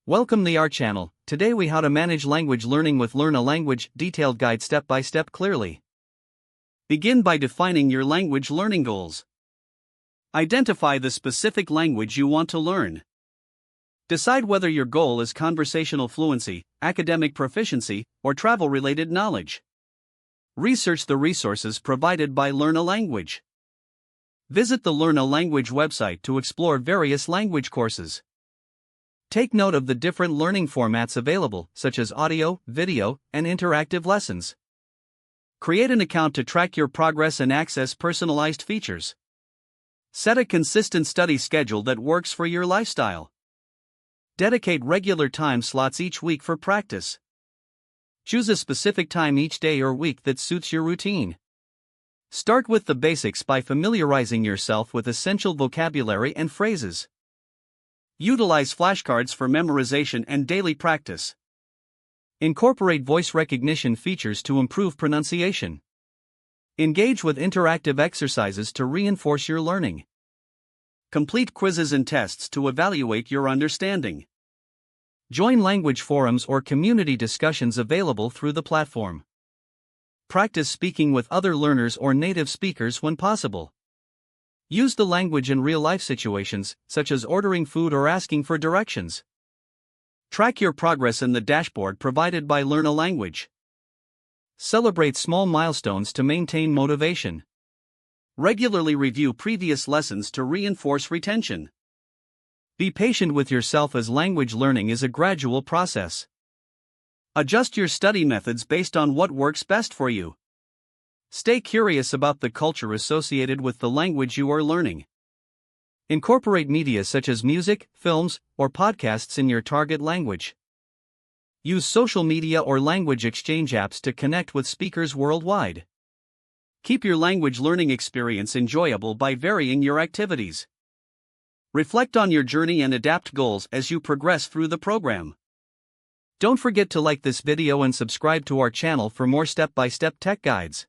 Welcome to our channel. Today we how to manage language learning with Learn a Language, detailed guide step by step clearly. Begin by defining your language learning goals. Identify the specific language you want to learn. Decide whether your goal is conversational fluency, academic proficiency, or travel-related knowledge. Research the resources provided by Learn a Language. Visit the Learn a Language website to explore various language courses. Take note of the different learning formats available, such as audio, video, and interactive lessons. Create an account to track your progress and access personalized features. Set a consistent study schedule that works for your lifestyle. Dedicate regular time slots each week for practice. Choose a specific time each day or week that suits your routine. Start with the basics by familiarizing yourself with essential vocabulary and phrases. Utilize flashcards for memorization and daily practice. Incorporate voice recognition features to improve pronunciation. Engage with interactive exercises to reinforce your learning. Complete quizzes and tests to evaluate your understanding. Join language forums or community discussions available through the platform. Practice speaking with other learners or native speakers when possible. Use the language in real-life situations, such as ordering food or asking for directions. Track your progress in the dashboard provided by Learn a Language. Celebrate small milestones to maintain motivation. Regularly review previous lessons to reinforce retention. Be patient with yourself as language learning is a gradual process. Adjust your study methods based on what works best for you. Stay curious about the culture associated with the language you are learning. Incorporate media such as music, films, or podcasts in your target language. Use social media or language exchange apps to connect with speakers worldwide. Keep your language learning experience enjoyable by varying your activities. Reflect on your journey and adapt goals as you progress through the program. Don't forget to like this video and subscribe to our channel for more step-by-step tech guides.